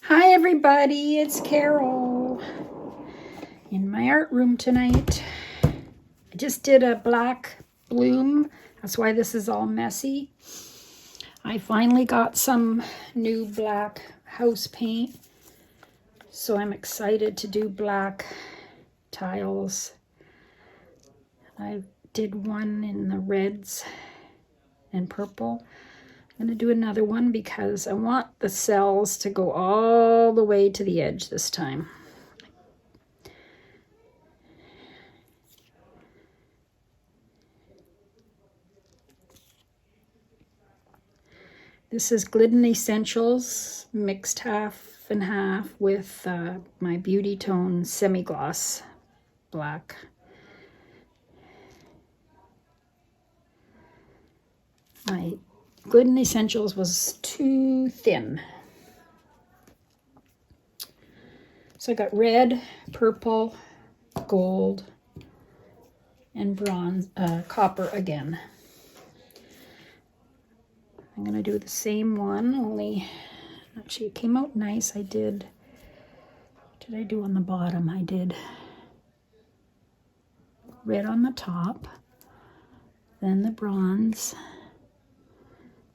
Hi everybody, it's Carole in my art room tonight. I just did a black bloom, that's why this is all messy. I finally got some new black house paint, so I'm excited to do black tiles. I did one in the reds and purple. I'm going to do another one because I want the cells to go all the way to the edge this time. This is Glidden Essentials mixed half and half with my Beautitone semi-gloss black. My Glidden Essentials was too thin. So I got red, purple, gold, and bronze, copper again. I'm going to do the same one, only actually it came out nice. What did I do on the bottom? I did red on the top, then the bronze,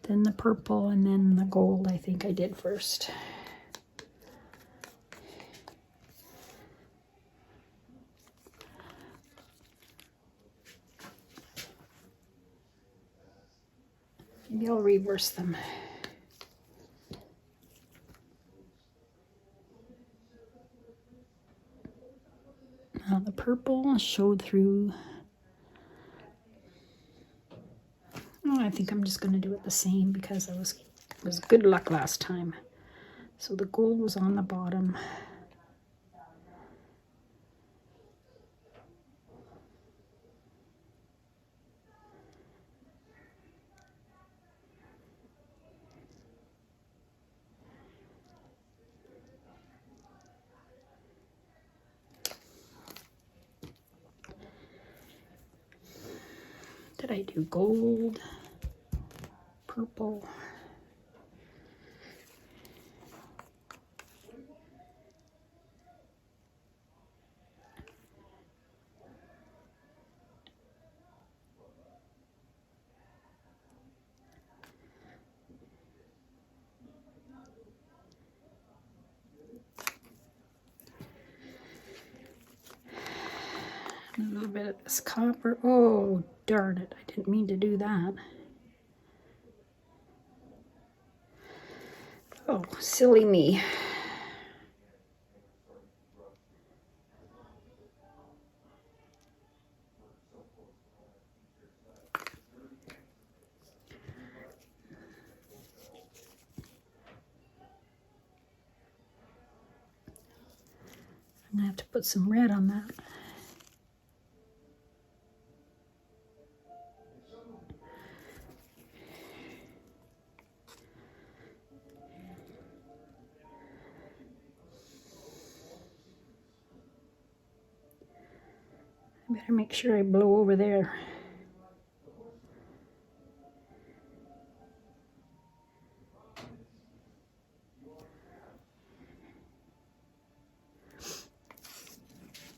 then the purple, and then the gold I think I did first. Maybe I'll reverse them. Now the purple showed through. Oh, I think I'm just going to do it the same because it was good luck last time. So the gold was on the bottom. Did I do gold, purple? A little bit of this copper. Oh, darn it. I didn't mean to do that. Oh, silly me. I'm going to have to put some red on that. I better make sure I blow over there.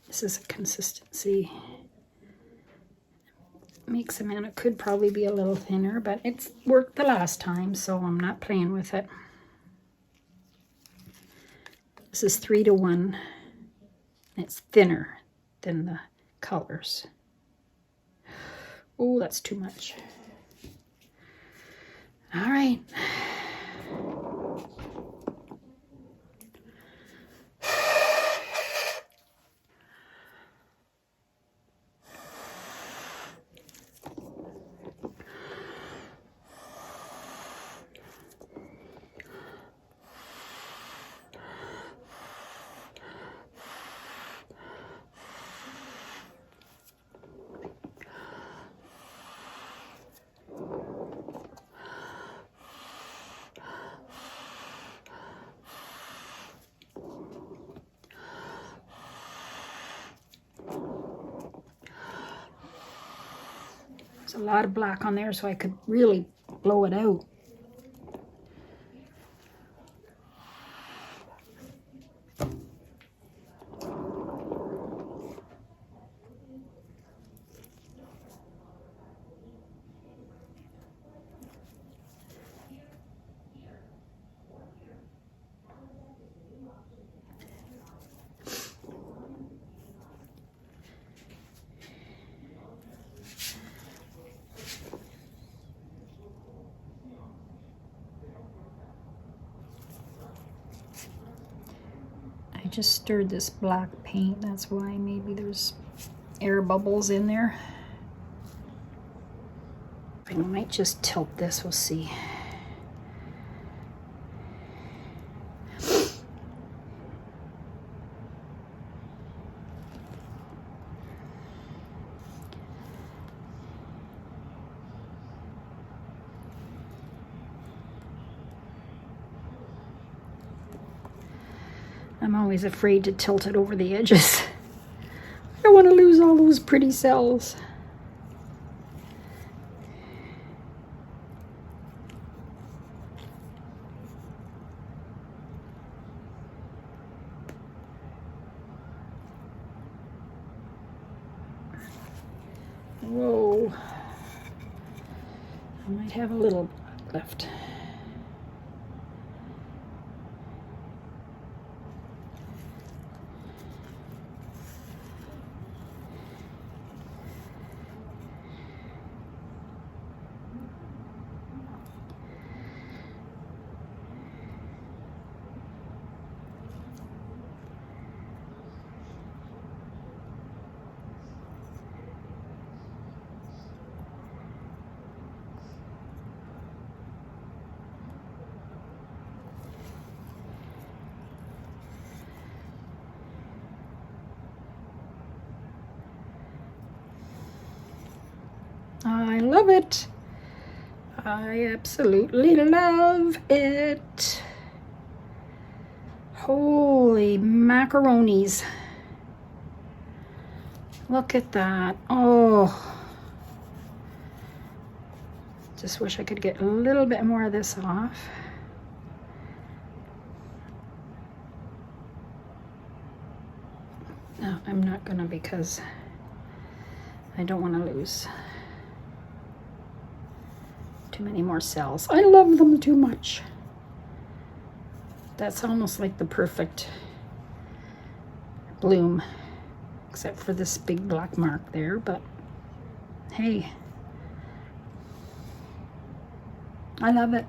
This is a consistency. Makes them, and it could probably be a little thinner, but it's worked the last time, so I'm not playing with it. This is 3:1. It's thinner than the colors. Oh, that's too much. All right. There's a lot of black on there, so I could really blow it out. just stirred this black paint. That's why maybe there's air bubbles in there. I might just tilt this, we'll see. I'm always afraid to tilt it over the edges. I don't want to lose all those pretty cells. Whoa. I might have a little left. I love it. I absolutely love it. Holy macaronis. Look at that. Oh. Just wish I could get a little bit more of this off. No, I'm not gonna because I don't want to lose too many more cells. I love them too much. That's almost like the perfect bloom, except for this big black mark there, but hey, I love it.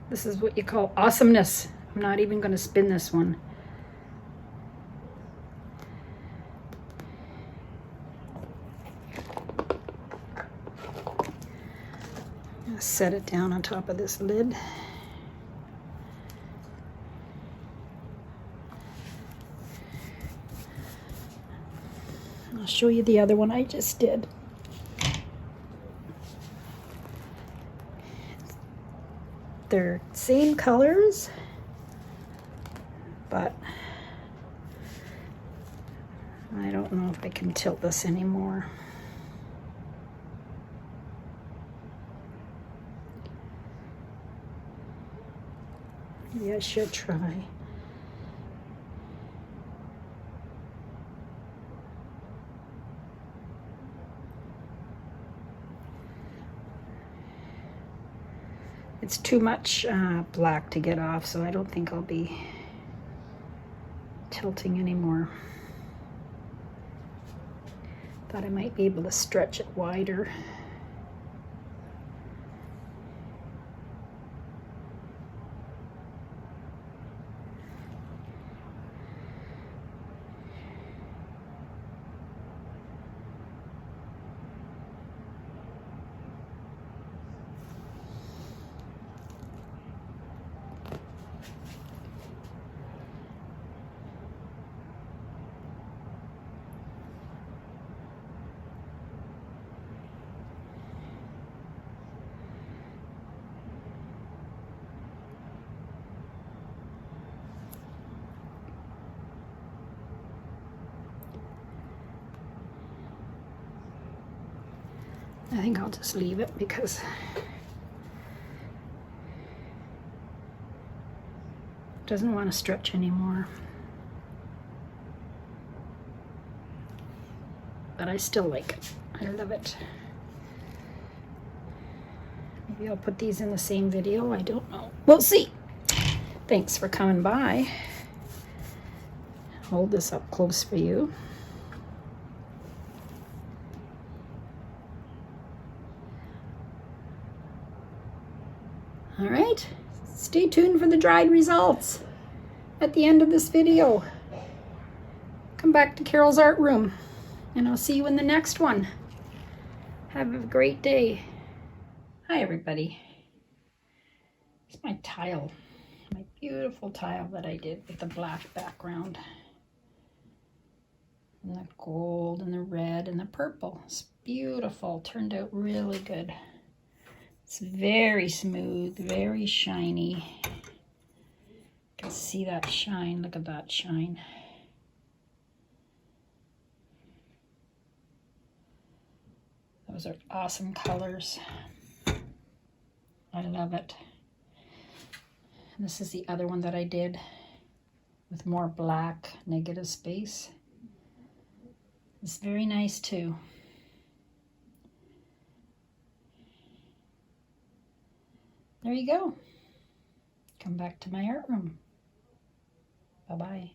This is what you call awesomeness. I'm not even going to spin this one. Set it down on top of this lid. I'll show you the other one I just did. They're same colors, but I don't know if I can tilt this anymore. Maybe I should try. It's too much black to get off, so I don't think I'll be tilting anymore. Thought I might be able to stretch it wider. I think I'll just leave it because it doesn't want to stretch anymore. But I still like it. I love it. Maybe I'll put these in the same video. I don't know. We'll see. Thanks for coming by. Hold this up close for you. All right, stay tuned for the dried results. at the end of this video. Come back to Carole's art room, and I'll see you in the next one. Have a great day. Hi, everybody. It's my tile, my beautiful tile that I did with the black background. And the gold and the red and the purple. It's beautiful. Turned out really good. It's very smooth, very shiny. You can see that shine. Look at that shine. Those are awesome colors. I love it. And this is the other one that I did with more black negative space. It's very nice too. There you go. Come back to my art room. Bye-bye.